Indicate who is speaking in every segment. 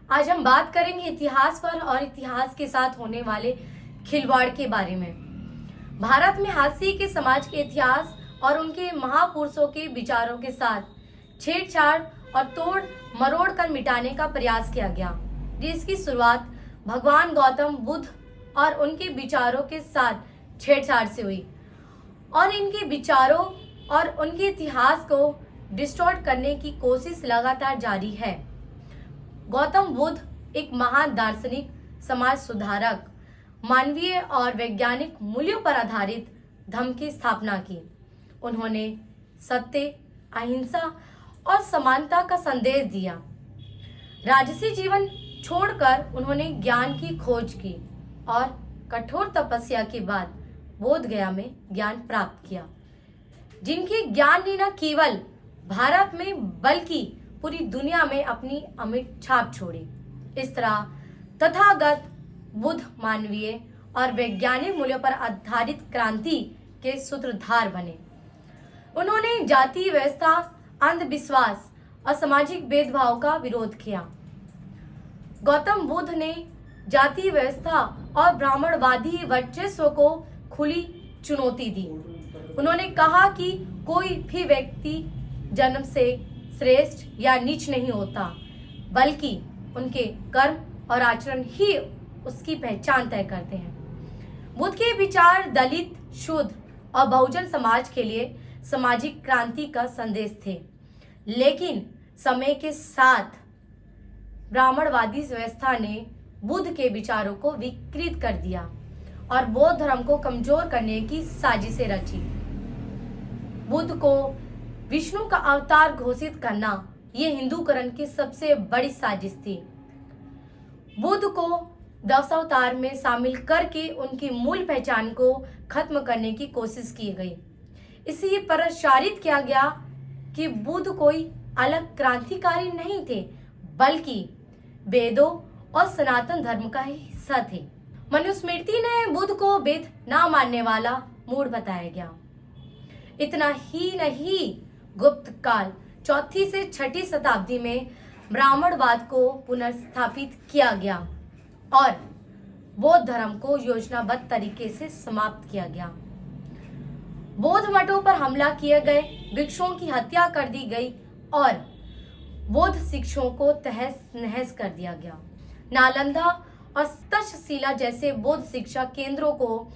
Speaker 1: आज हम बात करेंगे इतिहास पर और इतिहास के साथ होने वाले खिलवाड़ के बारे में। भारत में हास्य के समाज के इतिहास और उनके महापुरुषों के विचारों के साथ छेड़छाड़ और तोड़ मरोड़ कर मिटाने का प्रयास किया गया, जिसकी शुरुआत भगवान गौतम बुद्ध और उनके विचारों के साथ छेड़छाड़ से हुई और इनके विचारों और उनके इतिहास को डिस्टॉर्ट करने की कोशिश लगातार जारी है। गौतम बुद्ध एक महान दार्शनिक, समाज सुधारक, मानवीय और वैज्ञानिक मूल्यों पर आधारित धर्म की स्थापना की। उन्होंने सत्य, अहिंसा और समानता का संदेश दिया। राजसी जीवन छोड़कर उन्होंने ज्ञान की खोज की और कठोर तपस्या के बाद बोध गया में ज्ञान प्राप्त किया, जिनकी ज्ञान ने न केवल भारत में बल्कि पूरी दुनिया में अपनी अमिट छाप छोड़ी। इस तरह तथागत बुद्ध मानवीय और वैज्ञानिक मूल्यों पर आधारित क्रांति के सूत्रधार बने। उन्होंने जाति व्यवस्था, अंधविश्वास और सामाजिक भेदभाव का विरोध किया। गौतम बुद्ध ने जाति व्यवस्था और ब्राह्मणवादी वर्चस्व को खुली चुनौती दी। उन्होंने कहा कि कोई भी व्यक्ति जन्म से श्रेष्ठ या नीच नहीं होता, बल्कि उनके कर्म और आचरण ही उसकी पहचान तय करते हैं। बुद्ध के विचार दलित, शूद्र और बहुजन समाज के लिए सामाजिक क्रांति का संदेश थे, लेकिन समय के साथ ब्राह्मणवादी व्यवस्था ने बुद्ध के विचारों को विकृत कर दिया और बौद्ध धर्म को कमजोर करने की साजिशें रची। बुद्ध को विष्णु का अवतार घोषित करना यह हिंदूकरण की सबसे बड़ी साजिश थी। बुद्ध को दशावतार में शामिल करके उनकी मूल पहचान को खत्म करने की कोशिश की गई। इसे ये प्रचारित किया गया कि बुद्ध कोई अलग क्रांतिकारी नहीं थे, बल्कि वेदों और सनातन धर्म का ही हिस्सा थे। मनुस्मृति ने बुद्ध को वेद ना मानने वाला मूढ़ बताया गया। इतना ही नहीं, गुप्त काल 4वीं से 6वीं शताब्दी में ब्राह्मणवाद को पुनर्स्थापित किया गया और बौद्ध धर्म को योजनाबद्ध तरीके से समाप्त किया गया। बौद्ध मठों पर हमला किए गए, भिक्षुओं की हत्या कर दी गई और बौद्ध शिक्षकों को तहस नहस कर दिया गया। नालंदा और तक्षशिला जैसे बौद्ध शिक्षा केंद्रों को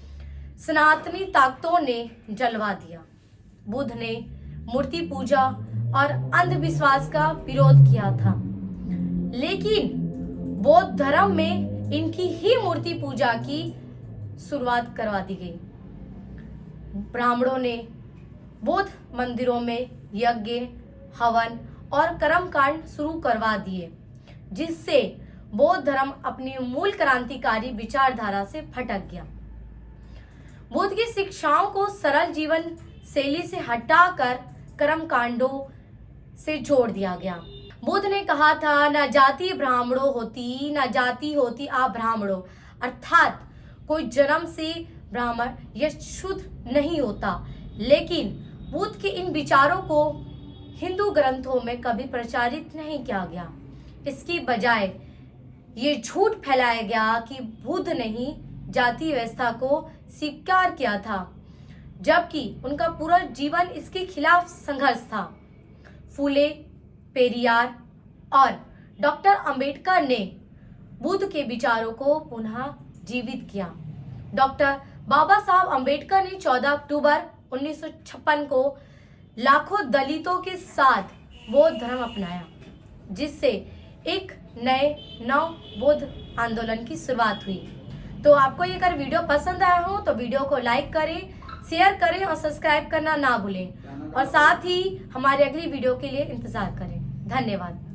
Speaker 1: सनातनी ताकतों ने जलवा दिया। बुद्ध ने मूर्ति पूजा और अंधविश्वास का विरोध किया था, लेकिन बौद्ध धर्म में इनकी ही मूर्ति पूजा की शुरुआत करवा दी गई। ब्राह्मणों ने बौद्ध मंदिरों में यज्ञ, हवन और कर्मकांड शुरू करवा दिए, जिससे बौद्ध धर्म अपनी मूल क्रांतिकारी विचारधारा से भटक गया। बुद्ध की शिक्षाओं को सरल जीवन शैली से हटाकर कर्मकांडों से जोड़ दिया गया। बुद्ध ने कहा था, न जाति ब्राह्मणों होती, न जाति होती आ ब्राह्मणों, अर्थात कोई जन्म से ब्राह्मण या शूद्र नहीं होता। लेकिन बुद्ध के इन विचारों को हिंदू ग्रंथों में कभी प्रचारित नहीं किया गया। इसकी बजाय ये झूठ फैलाया गया कि बुद्ध ने ही जाति व्यवस्था को स्वीकार किया था, जबकि उनका पूरा जीवन इसके खिलाफ संघर्ष था। फूले, पेरियार और डॉक्टर अंबेडकर ने बुद्ध के विचारों को पुनः जीवित किया। डॉक्टर बाबा साहब अंबेडकर ने 14 अक्टूबर 1956 को लाखों दलितों के साथ बौद्ध धर्म अपनाया, जिससे एक नए नव बौद्ध आंदोलन की शुरुआत हुई। तो आपको ये अगर वीडियो पसंद आया हो तो वीडियो को लाइक करें, शेयर करें और सब्सक्राइब करना ना भूलें और साथ ही हमारे अगली वीडियो के लिए इंतजार करें। धन्यवाद।